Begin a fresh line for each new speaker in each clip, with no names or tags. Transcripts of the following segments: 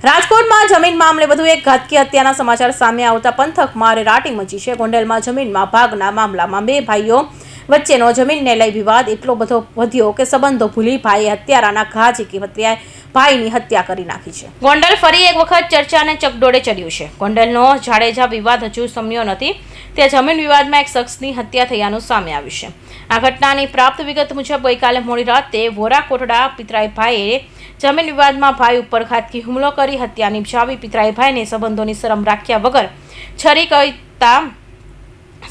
રાજકોટમાં જમીન મામલે વધુ એક ઘાતકી હત્યાના સમાચાર સામે આવતા પંથકમાં રેરાટી મચી છે। ગોંડલમાં જમીનમાં ભાગના મામલામાં બે ભાઈઓ વચ્ચેનો જમીનને લઈ વિવાદ એટલો બધો વધ્યો કે સંબંધો ભૂલી ભાઈએ હત્યારાના ઘા ઝીકી ભાઈની હત્યા કરી નાખી છે। ગોંડલ ફરી એક વખત ચર્ચાને ચકડોળે ચડ્યું છે। ગોંડલનો જાડેજા વિવાદ હજુ શમ્યો નથી તે જમીન વિવાદમાં એક શખ્સની હત્યા થયાનું સામે આવ્યું છે। આ ઘટનાની પ્રાપ્ત વિગત મુજબ ગઈકાલે મોડી રાતે વોરા કોટડા પિતરાઈભાઈએ જમીન વિવાદમાં ભાઈ ઉપર ઘાતકી હુમલો કરી હત્યા નિપજાવી પિતરાઈભાઈને સંબંધોની શરમ રાખ્યા વગર છરી કવિતા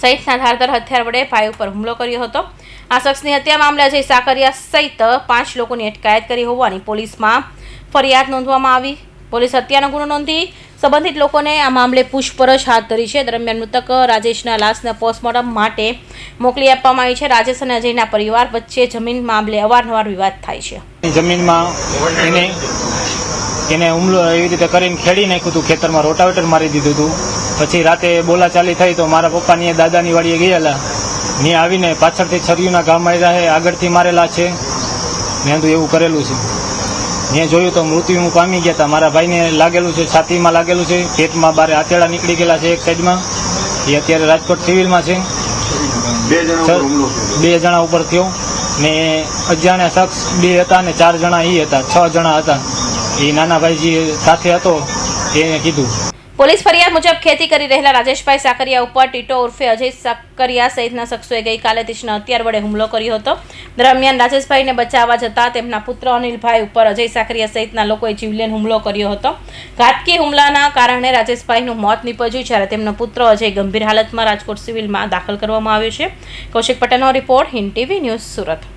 સહિતના ધારદાર હથિયાર વડે ભાઈ ઉપર હુમલો કર્યો હતો। આ શખ્સની હત્યા મામલે અજય સાકરિયા સહિત 5 લોકોની અટકાયત કરી હોવાની પોલીસમાં ફરિયાદ નોંધવામાં આવી। પોલીસ હત્યાનો ગુનો નોંધી સંબંધિત લોકોને આ મામલે પૂછપરછ હાથ ધરી છે। દરમિયાન મૃતક રાજેશના લાશને પોસ્ટમોર્ટમ માટે મોકલી આપવામાં આવી છે। રાજેશ અને અજયના પરિવાર વચ્ચે જમીન મામલે અવારનવાર વિવાદ થાય છે।
જમીનમાં એને હુમલો એવી રીતે કરીને ખેડી નાખ્યું હતું, ખેતરમાં રોટાવેટર મારી દીધું હતું। પછી રાતે બોલાચાલી થઈ તો મારા પપ્પાની દાદાની વાડીએ ગયેલા, ત્યાં આવીને પાછળથી છરીઓના ઘા માર્યા છે, આગળથી મારેલા છે, મેં તો એવું કરેલું છે। મેં જોયું તો મૃત્યુ પામી ગયા હતા। મારા ભાઈને લાગેલું છે, છાતીમાં લાગેલું છે, પેટમાં બારે આતેડા નીકળી ગયેલા છે એક સાઈડમાં। એ અત્યારે રાજકોટ સિવિલમાં છે। 2 જણા ઉપર થયો ને અજાણ્યા શખ્સ 2 હતા ને 4 જણા એ હતા, 6 જણા હતા। એ નાના ભાઈ જે સાથે હતો એને કીધું।
પોલીસ ફરિયાદ મુજબ ખેતી કરી રહેલા રાજેશભાઈ સાકરિયા ઉપર ટીટો ઉર્ફે અજય સાકરિયા સહિતના શખ્સોએ ગઈકાલે તીક્ષ્ણ હથિયાર વડે હુમલો કર્યો હતો। દરમિયાન રાજેશભાઈને બચાવવા જતા તેમના પુત્ર અનિલભાઈ ઉપર અજય સાકરિયા સહિતના લોકોએ જીવલેણ હુમલો કર્યો હતો। ઘાતકી હુમલાના કારણે રાજેશભાઈનું મોત નીપજ્યું, જ્યારે તેમનો પુત્ર અજય ગંભીર હાલતમાં રાજકોટ સિવિલમાં દાખલ કરવામાં આવ્યો છે। કૌશિક પટેલનો report, Hind TV news, Surat.